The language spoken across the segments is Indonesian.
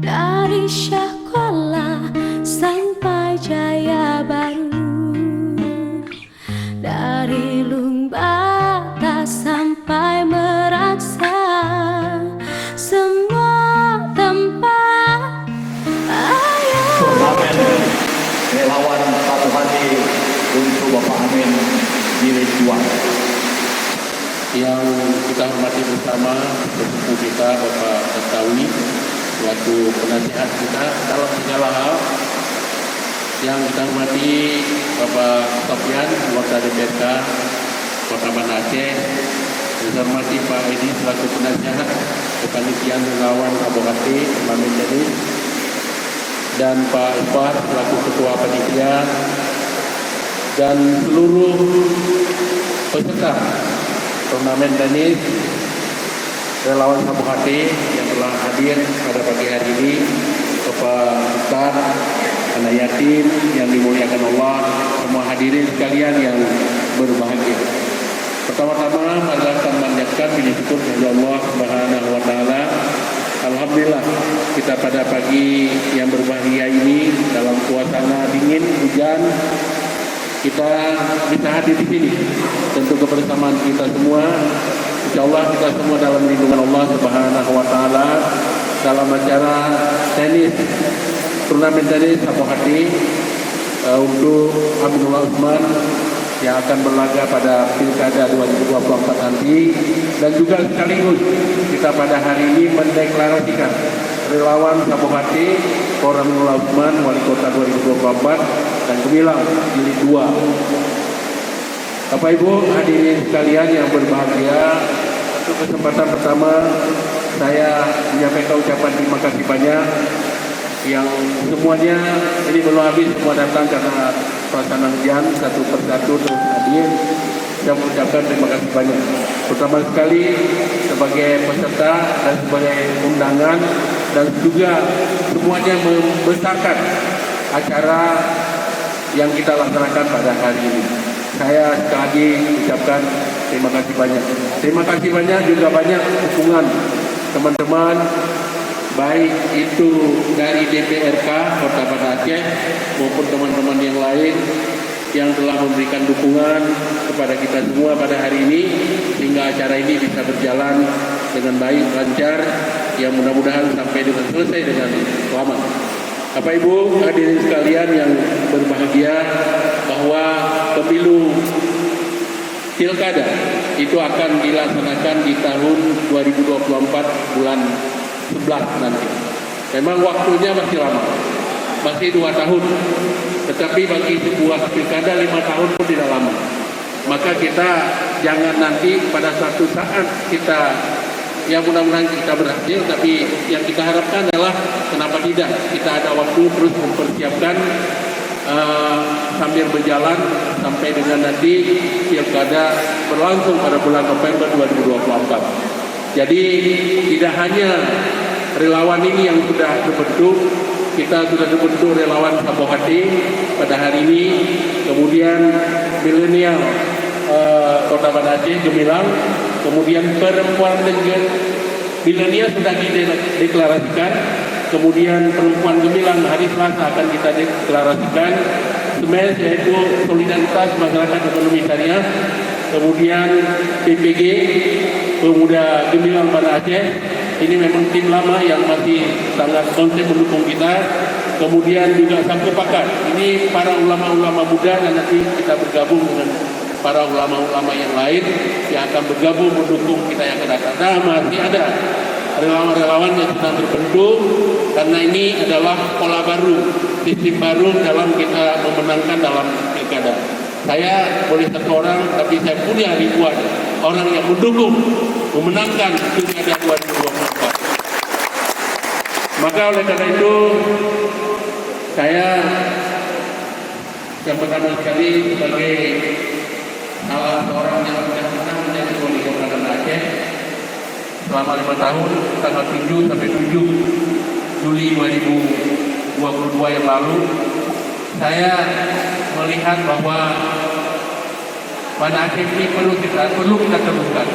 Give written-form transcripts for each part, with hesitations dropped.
Dari Syahkuala sampai Jaya Baru, dari Lungbata sampai Meraksa, semua tempat ayo. Turnamen relawan satu hati untuk Bapak Amin Jilid 2 yang kita hormati bersama sepupu kita Bapak Tantowi selaku penasihat kita dalam segala hal, yang kita hormati Bapak Sofian, anggota DPRK Kota Banda Aceh, kita hormati Pak Edi selaku penasihat kepanitiaan relawan Abohati Mamin Denis, dan Pak Iqbal selaku ketua panitia, dan seluruh peserta turnamen tenis relawan Abohati yang telah hadir pada pagi hari ini, Bapak Ustaz, anak yatim yang dimuliakan Allah, semua hadirin sekalian yang berbahagia. Pertama-tama marilah kita memanjatkan puji syukur kepada Allah Subhanahu wa taala. Alhamdulillah kita pada pagi yang berbahagia ini dalam suasana dingin hujan kita bisa hadir di sini. Tentu kebersamaan kita semua, insyaallah kita semua dalam lindungan Allah Subhanahu wa taala dalam acara tenis, turnamen tenis Abohati untuk Aminullah Utsman yang akan berlaga pada Pilkada 2024 nanti, dan juga sekaligus kita pada hari ini mendeklarasikan relawan Abohati Kor Aminullah Utsman Wali Kota 2024 dan Gemilang Jilid 2. Bapak Ibu hadirin sekalian yang berbahagia, untuk kesempatan pertama saya menyampaikan ucapan terima kasih banyak yang semuanya ini belum habis, semua datang karena suasana hujan satu persatu terus hadir. Saya mengucapkan terima kasih banyak. Pertama sekali sebagai peserta dan sebagai undangan, dan juga semuanya membesarkan acara yang kita laksanakan pada hari ini. Saya sekali lagi ucapkan terima kasih banyak. Terima kasih banyak juga banyak dukungan teman-teman, baik itu dari DPRK Kota Banda Aceh maupun teman-teman yang lain yang telah memberikan dukungan kepada kita semua pada hari ini, sehingga acara ini bisa berjalan dengan baik, lancar, yang mudah-mudahan sampai dengan selesai dengan selamat. Bapak Ibu hadirin sekalian yang berbahagia, bahwa pemilu Pilkada itu akan dilaksanakan di tahun 2024 bulan 11 nanti. Memang waktunya masih lama, masih 2 tahun. Tetapi bagi sebuah pilkada 5 tahun pun tidak lama. Maka kita jangan nanti pada suatu saat kita, ya mudah-mudahan kita berhasil, tapi yang kita harapkan adalah kenapa tidak kita ada waktu terus mempersiapkan sambil berjalan sampai dengan nanti pilkada berlangsung pada bulan November 2024. Jadi tidak hanya relawan ini yang sudah terbentuk, kita sudah terbentuk relawan Abohati pada hari ini, kemudian milenial Kota Banda Aceh Gemilang, kemudian perempuan dengan milenial sudah dideklarasikan, kemudian perempuan Gemilang hari Selasa akan kita deklarasikan, SMES yaitu Solidaritas Masyarakat Ekonomi Syariah, kemudian PPG Pemuda Gemilang Banda Aceh. Ini memang tim lama yang masih sangat konsep mendukung kita. Kemudian juga Sapu Pakat, ini para ulama-ulama muda, dan nanti kita bergabung dengan para ulama-ulama yang lain yang akan bergabung mendukung kita yang akan datang. Nah, masih ada relawan-relawan yang sedang terbentuk, karena ini adalah pola baru, sistem baru dalam kita memenangkan dalam pilkada. Saya boleh satu orang, tapi saya punya ribuan orang yang mendukung memenangkan pilkada 2024. Maka oleh karena itu, saya yang pertama sekali sebagai salah seorang yang sudah pernah menjadi wali kota Banda selama 5 tahun, tanggal 7 sampai 7 Juli 2022 yang lalu, saya melihat bahwa Banda Aceh ini perlu kita teruskan.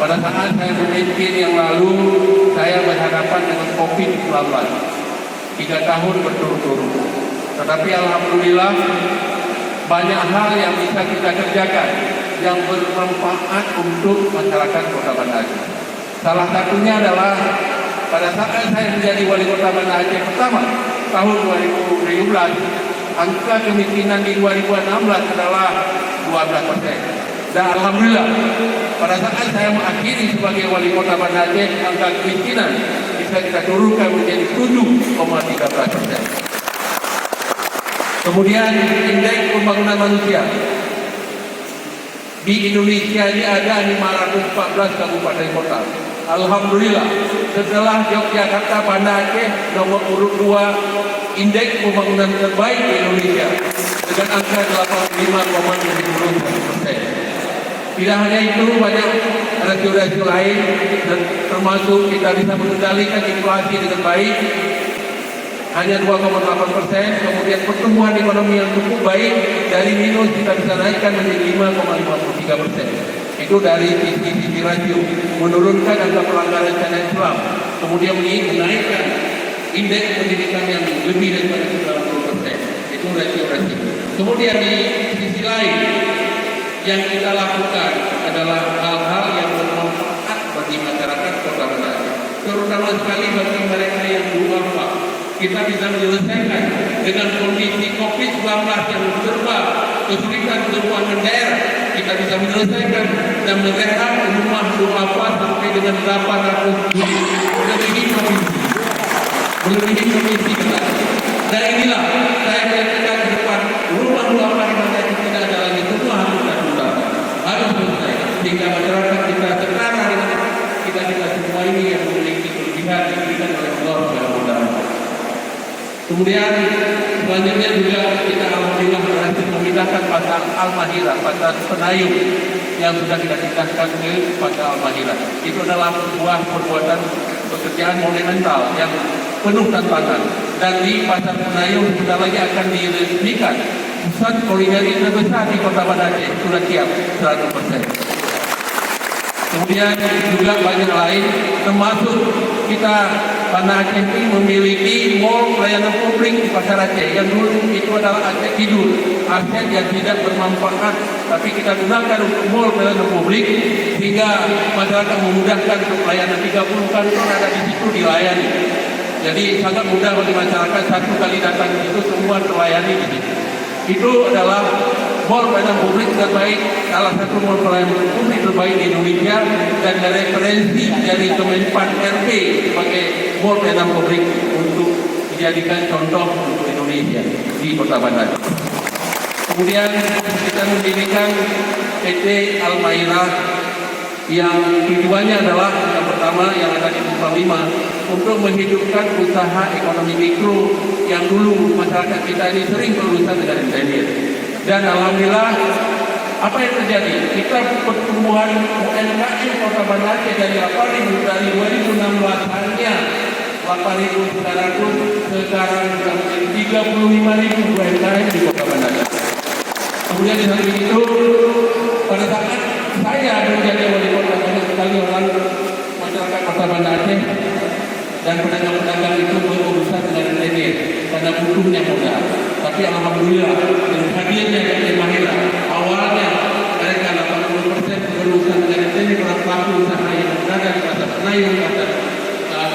Pada saat saya memimpin yang lalu, saya berhadapan dengan COVID-19 3 tahun berturut-turut. Tetapi alhamdulillah banyak hal yang bisa kita kerjakan yang bermanfaat untuk masyarakat Kota Banda Aceh. Salah satunya adalah pada saat saya menjadi wali kota Banda Aceh pertama tahun 2017, angka kemiskinan di 2016 adalah 12%. Dan alhamdulillah pada saat saya mengakhiri sebagai wali kota Banda Aceh, angka kemiskinan bisa kita turunkan menjadi 7,13%. Kemudian indeks pembangunan manusia di Indonesia ini ada 514 kabupaten kota. Alhamdulillah setelah Yogyakarta, Banda Aceh nomor urut 2 indeks pembangunan terbaik di Indonesia dengan angka 85,70%. Tidak hanya itu, banyak rasio-rasio lain dan termasuk kita bisa mengendalikan inflasi dengan baik, hanya 2,8%. Kemudian pertumbuhan ekonomi yang cukup baik, dari minus kita bisa naikkan menjadi 5,53%. Itu dari sisi rasio, menurunkan angka pelanggaran syariat Islam, kemudian menaikkan indeks pendidikan yang lebih daripada 90%. Itu rasio-rasio. Kemudian di sisi lain yang kita lakukan adalah hal-hal yang bermanfaat bagi masyarakat Kota Banda Aceh, terutama sekali bagi mereka yang duafa. Kita bisa menyelesaikan dengan kondisi COVID-19 yang serba kesulitan keuangan daerah. Kita bisa menyelesaikan dan merehab rumah duafa sampai dengan 800 unit, melebihi komisi kita. Dan inilah saya menyatakan ke depan, rumah duafa di Banda Aceh tidak ada lagi, semua harus selesai, sehingga masyarakat kita setara dengan kita semua ini yang memiliki kelebihan yang diberikan oleh Allah SWT. Kemudian selanjutnya juga kita alhamdulillah berhasil memindahkan pasar Al-Mahirah, pasar Penayung yang sudah kita tingkatkan ke pasar Al-Mahirah. Itu adalah sebuah perbuatan pekerjaan monumental yang penuh tantangan. Dan di pasar Penayung sudah lagi akan diresmikan pusat kulineri terbesar di Kota Banda Aceh, sudah siap 100%. Kemudian juga banyak lain, termasuk kita Banda Aceh ini memiliki mall pelayanan publik di Pasar Aceh yang dulu itu adalah Aceh Kidul, aset yang tidak bermanfaat, tapi kita gunakan untuk mall pelayanan publik sehingga masyarakat memudahkan untuk pelayanan. 30 kantor ada di situ dilayani. Jadi sangat mudah bagi masyarakat, satu kali datang di situ semua terlayani di situ. Itu adalah mall pelayanan publik terbaik, salah satu mall pelayanan publik terbaik di Indonesia dan referensi dari Kemenpan RB sebagai mall pelayanan publik untuk dijadikan contoh untuk Indonesia di Kota Banda Aceh. Kemudian kita mendirikan PT Al-Mahirah yang tujuannya adalah yang pertama yang ada di Simpang 5 untuk menghidupkan usaha ekonomi mikro yang dulu masyarakat kita ini sering berurusan dengan rentenir. Dan alhamdulillah apa yang terjadi? Kita pertumbuhan UMKM Kota Banda Aceh dari 8.000 dari 2016 hanya 8.900 sekarang sudah menjadi 35.000 UMKM di Kota Banda Aceh. Kemudian di samping itu pada saat saya menjadi wali kota, banyak sekali orang masyarakat Kota Banda Aceh dan pedagang-pedagang itu berurusan dengan rentenir karena butuhnya modal. Tapi alhamdulillah dengan hadirnya PT Mahira, awalnya mereka 80% berurusan dengan rentenir para pelaku usaha yang berada di Pasar Penayung, Pasar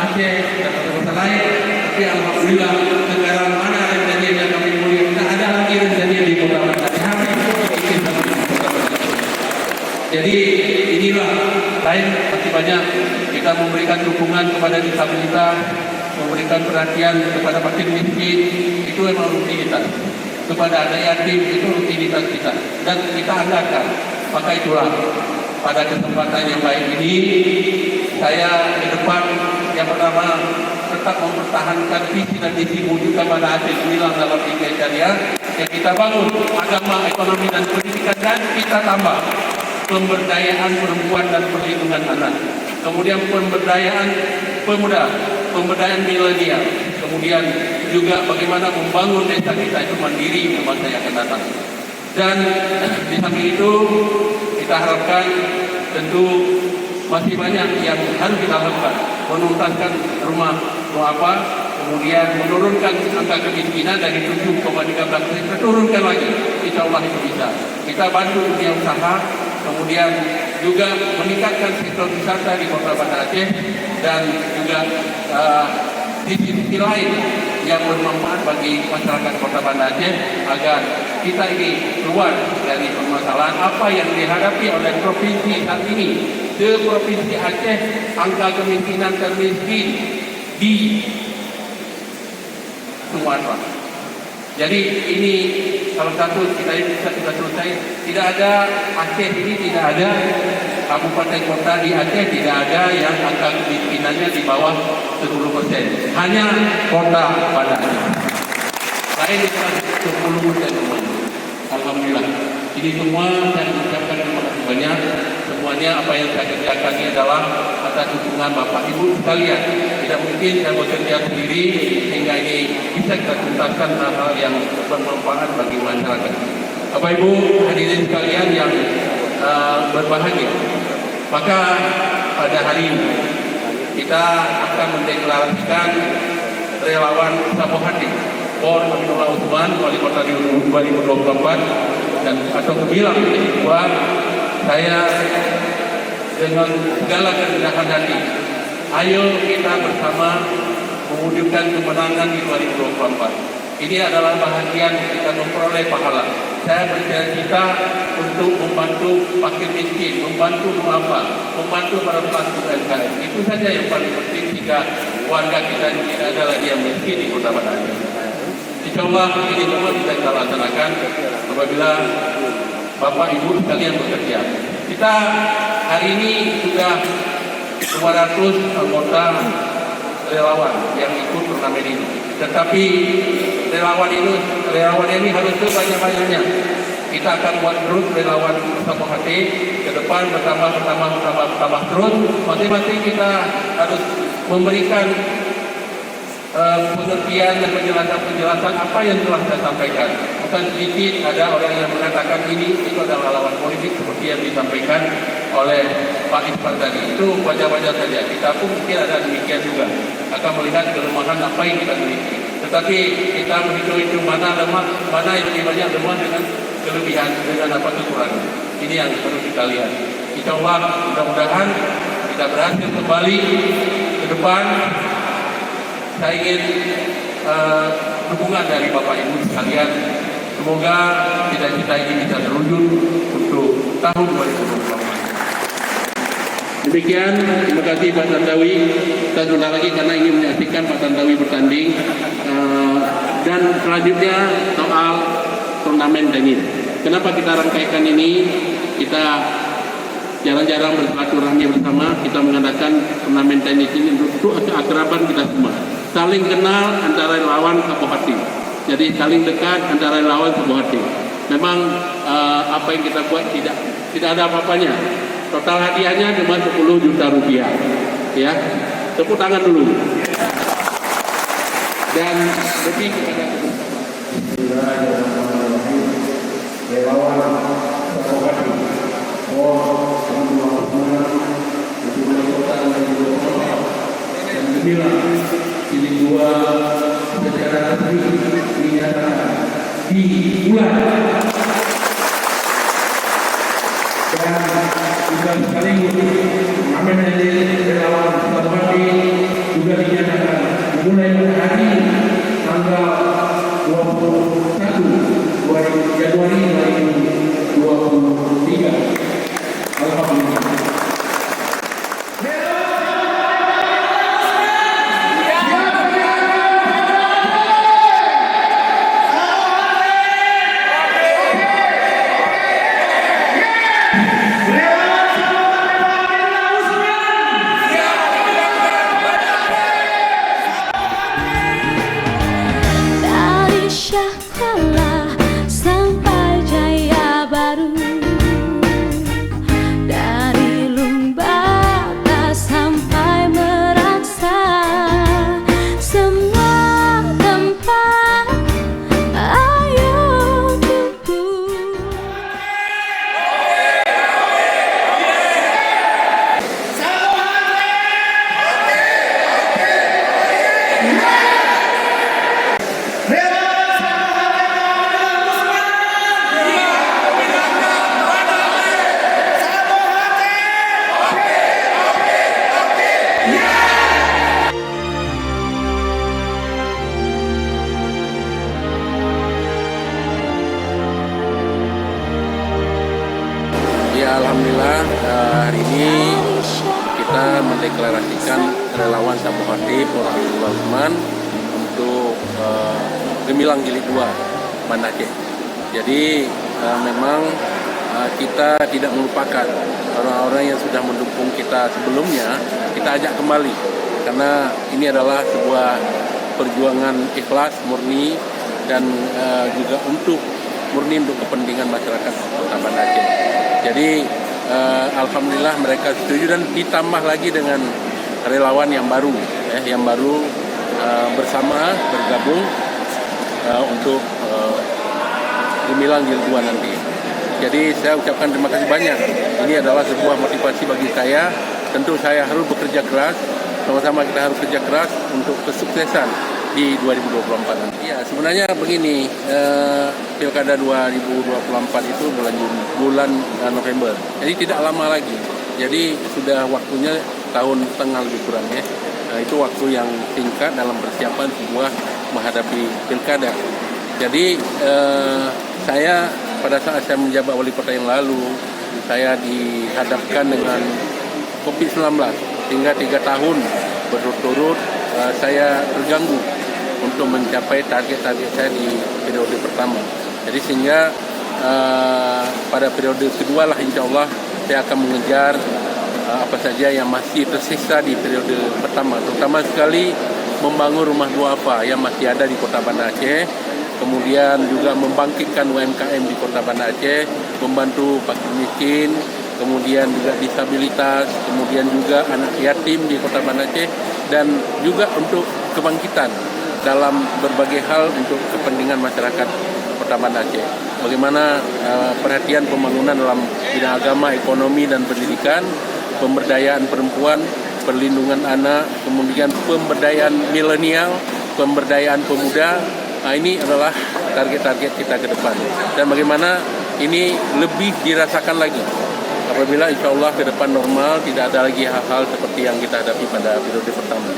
Aceh dan pasar lain. Tapi alhamdulillah sekarang mana rentenir yang kami mulia, tidak ada lagi rentenir di Kota Banda Aceh. Jadi inilah lain masih banyak kita memberikan dukungan kepada disabilitas, memberikan perhatian kepada fakir miskin, itu memang rutinitas. Kepada anak yatim itu rutinitas kita dan kita anggarkan. Maka itulah pada kesempatan yang baik ini saya ke depan yang pertama tetap mempertahankan visi dan misi wujudkan Banda Aceh Gemilang dalam Indonesia Syariah yang kita bangun agama, ekonomi dan pendidikan dan kita tambah pemberdayaan perempuan dan perlindungan anak. kemudian pemberdayaan pemuda, pemberdayaan milenial, kemudian juga bagaimana membangun desa kita itu mandiri untuk masa yang akan datang. Dan di samping itu kita harapkan tentu masih banyak yang harus kita lakukan, menuntaskan rumah apa, kemudian menurunkan angka kemiskinan dari 7,13% kita turunkan lagi, insya Allah itu bisa. Kita bantu dunia usaha, kemudian juga meningkatkan sektor wisata di Kota Banda Aceh, dan juga di sisi lain yang bermanfaat bagi masyarakat Kota Banda Aceh agar kita ini keluar dari permasalahan apa yang dihadapi oleh provinsi saat ini. Di Provinsi Aceh angka kemiskinan termiskin di Sumatera. Jadi ini salah satu kita bisa selesai. Tidak ada Aceh ini, tidak ada kabupaten kota di Aceh tidak ada yang angka kemiskinannya di bawah 10%. Hanya Kota Banda Aceh. Lain itu 10% semuanya. Alhamdulillah. Ini semua saya ucapkan terima kasih banyak. Semuanya apa yang saya kerjakan ini adalah atas dukungan Bapak Ibu sekalian. Tidak mungkin saya bekerja sendiri sehingga ini bisa kita tuntaskan hal-hal yang bermanfaat bagi masyarakat. Bapak Ibu hadirin sekalian yang berbahagia, maka pada hari ini kita akan mendeklarasikan relawan Sabu Hati Por Aminullah Utsman Wali Kota 2024 dan atau kebilang bahwa saya dengan segala kerendahan hati, ayo kita bersama mewujudkan kemenangan di 2024. Ini adalah bahagian kita memperoleh pahala. Saya bercita-cita untuk membantu fakir miskin, membantu duafa, membantu para pelaku UMKM. Itu saja yang paling penting jika warga kita tidak ada lagi yang miskin di Kota Banda Aceh. Insya Allah ini semua bisa kita laksanakan apabila Bapak Ibu sekalian bekerja. Kita hari ini sudah 200 anggota relawan yang ikut turnamen ini. Tetapi relawan ini harus sebanyak-banyaknya. Kita akan buat terus relawan Sabu Hati ke depan bertambah terus. Masing-masing kita harus memberikan pengertian dan penjelasan apa yang telah saya sampaikan. Bukan sedikit ada orang yang mengatakan itu adalah lawan politik seperti yang disampaikan oleh Pak Ispar tadi. Itu wajar-wajar saja. Kita pun mungkin ada demikian juga. Akan melihat kelemahan apa yang kita miliki. Tetapi kita menghitung mana lemah, mana yang lebih banyak lemah dengan kelebihan, dengan apa kekurangan. Ini yang perlu kita lihat. Insya Allah mudah-mudahan kita berhasil kembali ke depan. Saya ingin dukungan dari Bapak Ibu sekalian. Semoga cita-cita ini bisa terwujud untuk tahun 2024. Demikian, terima kasih Pak Tandawi. Kita tunda lagi karena ingin menyaksikan Pak Tandawi bertanding. Dan selanjutnya soal turnamen tenis. Kenapa kita rangkaikan ini? Kita jarang-jarang bersilaturahmi bersama. Kita mengadakan turnamen tenis ini untuk keakraban kita semua. Saling kenal antara lawan Sabu Hati. Jadi saling dekat antara lawan Sabu Hati. Memang apa yang kita buat tidak ada apa-apanya. Total hadiahnya cuma 10 juta rupiah. Ya, tepuk tangan dulu. Dan lebih kepada relawan Sabu Hati. Dan gemilang ini dua secara resmi dinyatakan di bulan dan juga sekaligus amen relawan Sabu Hati juga dinyatakan mulai hari tanggal 21 Januari 2023. Alhamdulillah. mendeklarasikan relawan Sabu Khatib Rahimahullah Utsman untuk Gemilang Jilid 2 Banda Aceh. Jadi memang kita tidak melupakan orang-orang yang sudah mendukung kita sebelumnya, kita ajak kembali karena ini adalah sebuah perjuangan ikhlas murni dan juga murni untuk kepentingan masyarakat Kota Banda Aceh. Jadi alhamdulillah mereka setuju dan ditambah lagi dengan relawan yang baru, bersama bergabung untuk Gemilang Jilid 2 nanti. Jadi saya ucapkan terima kasih banyak. Ini adalah sebuah motivasi bagi saya. Tentu saya harus bekerja keras. Sama-sama kita harus kerja keras untuk kesuksesan di 2024 nanti. Ya, sebenarnya begini, Pilkada 2024 itu bulan November. Jadi tidak lama lagi. Jadi sudah waktunya tahun setengah lebih kurang ya. Itu waktu yang singkat dalam persiapan sebuah menghadapi Pilkada. Jadi saya pada saat saya menjabat wali kota yang lalu, saya dihadapkan dengan COVID-19 hingga 3 tahun berturut-turut saya terganggu untuk mencapai target-target saya di periode pertama. Jadi sehingga pada periode kedua lah insya Allah saya akan mengejar apa saja yang masih tersisa di periode pertama, terutama sekali membangun rumah duafa yang masih ada di Kota Banda Aceh. Kemudian juga membangkitkan UMKM di Kota Banda Aceh, membantu fakir miskin, kemudian juga disabilitas, kemudian juga anak yatim di Kota Banda Aceh, dan juga untuk kebangkitan dalam berbagai hal untuk kepentingan masyarakat Kota Banda Aceh. Bagaimana perhatian pembangunan dalam bidang agama, ekonomi, dan pendidikan, pemberdayaan perempuan, perlindungan anak, kemudian pemberdayaan milenial, pemberdayaan pemuda. Nah, ini adalah target-target kita ke depan. Dan bagaimana ini lebih dirasakan lagi apabila insya Allah ke depan normal, tidak ada lagi hal-hal seperti yang kita hadapi pada periode pertama.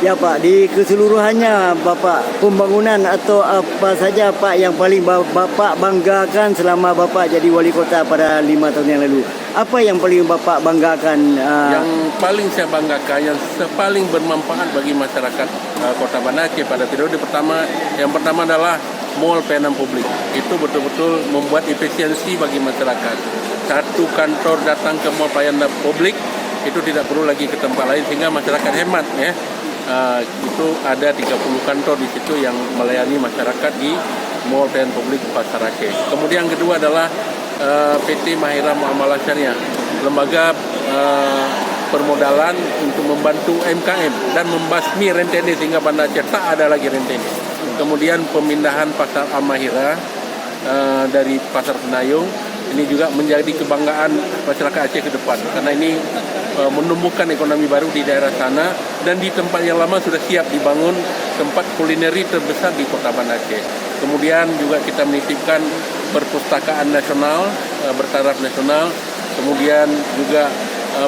Ya Pak, di keseluruhannya Bapak, pembangunan atau apa saja Pak yang paling Bapak banggakan selama Bapak jadi wali kota pada 5 tahun yang lalu? Apa yang paling Bapak banggakan? Yang paling saya banggakan, yang paling bermanfaat bagi masyarakat Kota Banda Aceh pada periode pertama, yang pertama adalah mall pelayanan publik. Itu betul-betul membuat efisiensi bagi masyarakat. Satu kantor datang ke mall pelayanan publik, itu tidak perlu lagi ke tempat lain sehingga masyarakat hemat ya. Itu ada 30 kantor di situ yang melayani masyarakat di Mall Pelayanan Publik Pasar Aceh. Kemudian yang kedua adalah PT Mahira Muamalah Syariah, lembaga permodalan untuk membantu UMKM dan membasmi rentene sehingga Banda Aceh tak ada lagi rentene. Kemudian pemindahan Pasar Al-Mahira dari Pasar Penayung, ini juga menjadi kebanggaan masyarakat Aceh ke depan karena ini menumbuhkan ekonomi baru di daerah sana, dan di tempat yang lama sudah siap dibangun tempat kulineri terbesar di Kota Banda Aceh. Kemudian juga kita menitipkan perpustakaan nasional bertaraf nasional, kemudian juga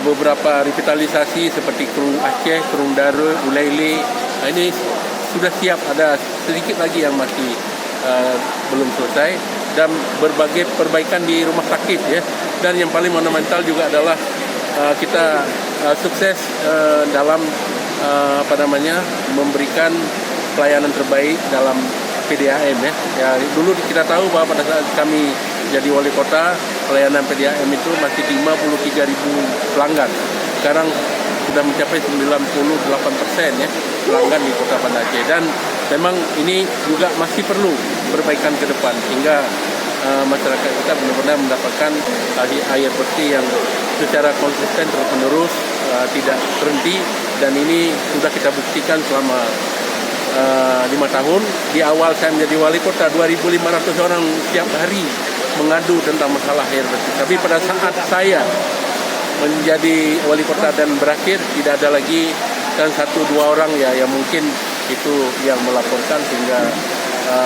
beberapa revitalisasi seperti Kerung Aceh, Kerung Darul, Ulaili. Nah, ini sudah siap, ada sedikit lagi yang masih belum selesai, dan berbagai perbaikan di rumah sakit ya. Dan yang paling monumental juga adalah kita sukses dalam memberikan pelayanan terbaik dalam PDAM ya. Ya, dulu kita tahu bahwa pada saat kami jadi wali kota, pelayanan PDAM itu masih 53.000 pelanggan. Sekarang sudah mencapai 98% ya pelanggan di Kota Banda Aceh, dan memang ini juga masih perlu perbaikan ke depan sehingga masyarakat kita benar-benar mendapatkan air bersih yang secara konsisten terus-menerus tidak berhenti, dan ini sudah kita buktikan selama 5 tahun. Di awal saya menjadi wali kota, 2.500 orang setiap hari mengadu tentang masalah air bersih. Tapi pada saat saya menjadi wali kota dan berakhir, tidak ada lagi, dan 1-2 orang ya yang mungkin itu yang melaporkan, sehingga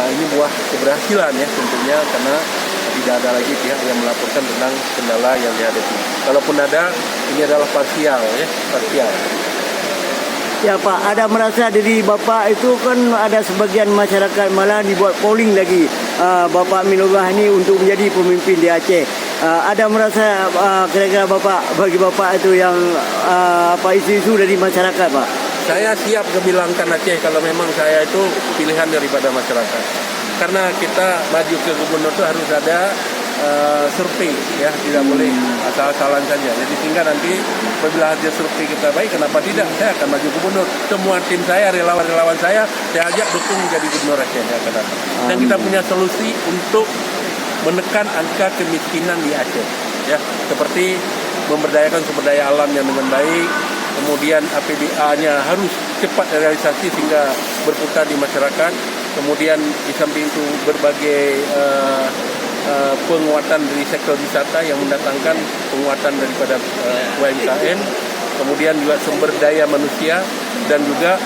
ini buah keberhasilan ya tentunya, karena tidak ada lagi pihak yang melaporkan tentang kendala yang dihadapi. Kalaupun ada, ini adalah parsial ya, parsial. Ya Pak, ada merasa diri Bapak itu kan ada sebagian masyarakat malah dibuat polling lagi Bapak Minullah ini untuk menjadi pemimpin di Aceh. Ada merasa kira-kira bagi bapak itu yang isu-isu dari masyarakat, Pak? Saya siap kebilangkan Aceh kalau memang saya itu pilihan daripada masyarakat. Karena kita maju ke gubernur itu harus ada survei, ya, tidak boleh asal-asalan saja. Jadi sehingga nanti apabila hasil survei kita baik, kenapa tidak? Saya akan maju gubernur. Semua tim saya, relawan-relawan saya ajak dukung menjadi gubernur Aceh yang akan datang. Dan kita punya solusi untuk menekan angka kemiskinan di Aceh, ya, seperti memberdayakan sumber daya alam yang dengan baik, kemudian APBA-nya harus cepat realisasi sehingga berputar di masyarakat, kemudian di samping itu berbagai penguatan dari sektor wisata yang mendatangkan penguatan daripada UMKM, kemudian juga sumber daya manusia dan juga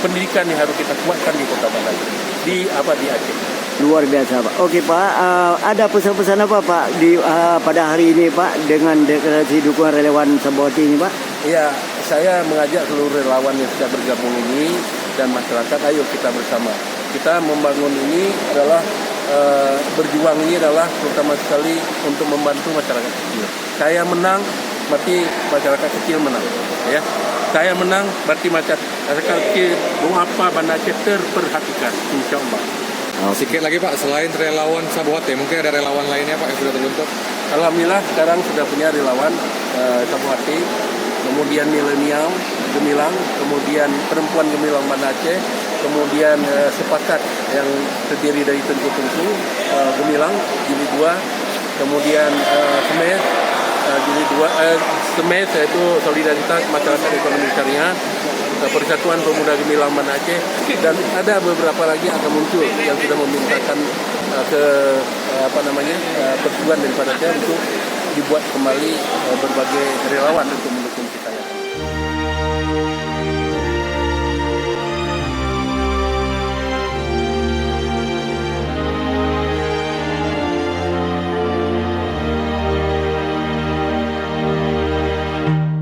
pendidikan yang harus kita kuatkan di Kota Banda di Aceh. Luar biasa, Pak. Oke, Pak, ada pesan-pesan apa, Pak, pada hari ini, Pak, dengan deklarasi dukungan relawan Sabuhati ini, Pak? Ya, saya mengajak seluruh relawan yang sudah bergabung ini dan masyarakat, ayo kita bersama. Kita membangun ini adalah berjuang ini adalah terutama sekali untuk membantu masyarakat kecil. Saya menang, berarti masyarakat kecil menang. Ya, saya menang, berarti masyarakat kecil mau apa Banda Aceh terperhatikan, insya Allah. Sedikit lagi Pak, selain relawan Sabuhati, mungkin ada relawan lainnya Pak yang sudah terbentuk? Alhamdulillah sekarang sudah punya relawan Sabuhati, kemudian milenial Gemilang, kemudian perempuan Gemilang Banda Aceh, kemudian Sepakat yang terdiri dari tengku-tengku Gemilang Jilid 2, kemudian Semes Jilid 2, Semes yaitu Solidaritas Masyarakat Ekonomi Syariah, Persatuan Pemuda Gemilang Banda Aceh, dan ada beberapa lagi akan muncul yang sudah memintakan persetujuan daripada saya untuk dibuat kembali berbagai relawan untuk mendukung kita.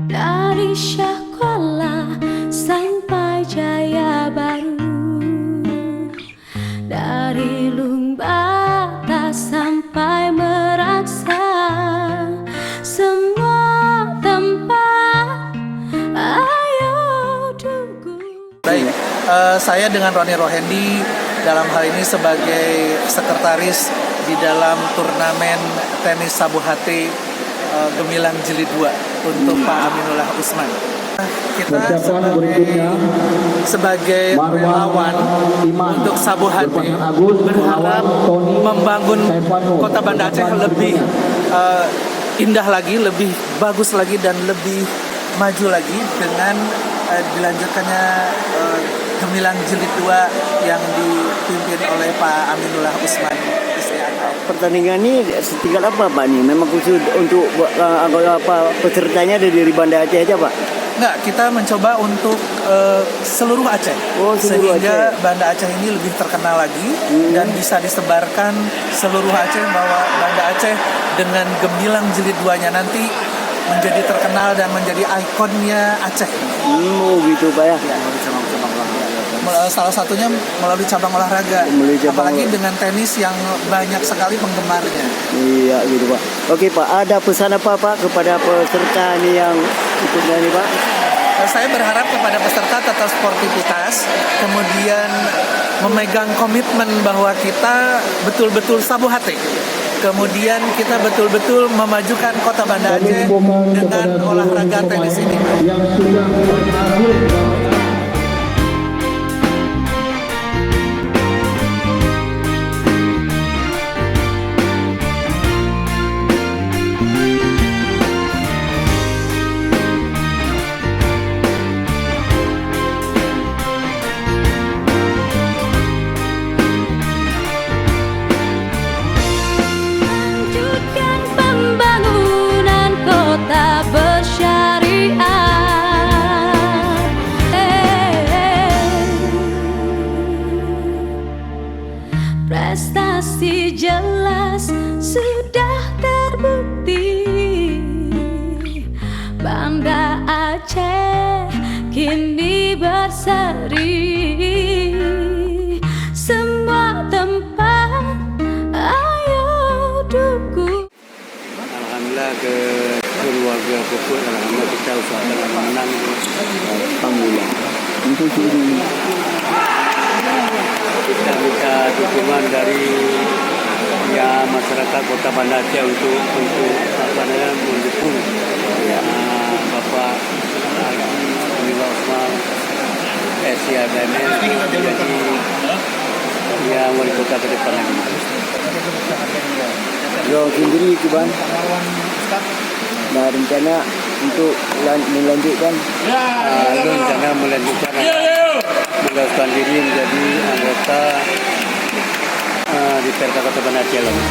Dari Syah Kuala sampai Jaya Baru, dari Lung Bata sampai Meraksa, semua tempat ayo tunggu. Baik, saya dengan Roni Rohendi dalam hal ini sebagai sekretaris di dalam turnamen tenis Sabuhati Gemilang Jilid 2 untuk Pak Aminullah Usman. Kita sebagai relawan untuk Sabuhati berharap membangun Kota Banda Aceh lebih indah lagi, lebih bagus lagi, dan lebih maju lagi dengan dilanjutkannya Gemilang Jilid 2 yang dipimpin oleh Pak Aminullah Usman. Pertandingan ini setingkat apa, Pak? Nih memang khusus untuk pesertanya dari Banda Aceh aja, Pak? Enggak, kita mencoba untuk seluruh Aceh. Sehingga Aceh. Banda Aceh ini lebih terkenal lagi dan bisa disebarkan seluruh Aceh bahwa Banda Aceh dengan Gemilang Jilid 2-nya nanti menjadi terkenal dan menjadi ikonnya Aceh. Gitu, Pak ya. Salah satunya melalui cabang olahraga, apalagi dengan tenis yang banyak sekali penggemarnya. Iya gitu, Pak. Oke, Pak, ada pesan apa, Pak, kepada peserta ini yang ikutnya ini, Pak? Saya berharap kepada peserta tetap sportivitas, kemudian memegang komitmen bahwa kita betul-betul Sabuhati. Kemudian kita betul-betul memajukan Kota Banda Aceh dengan olahraga tenis ini. Lanjutkan pembangunan kota bersyariah. Prestasi jelas sudah terbukti, Banda Aceh kini berseri. Semua tempat ayo dukung. ke keluarga pokok lama kita usahakan menang Alhamdulillah. kita minta dukungan dari ya masyarakat Kota Banda Aceh untuk apa namanya mendukung Bapak Haji Hamillah Osman SCADMN menjadi ya wali kota ke depan lagi. Beliau sendiri Kuban nah rencana untuk melanjutkan Rencana melanjutkan meneruskan diri menjadi anggota di PRK Kota Banda Aceh lagi.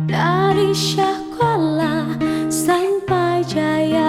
Dari Syahkuala sampai Jaya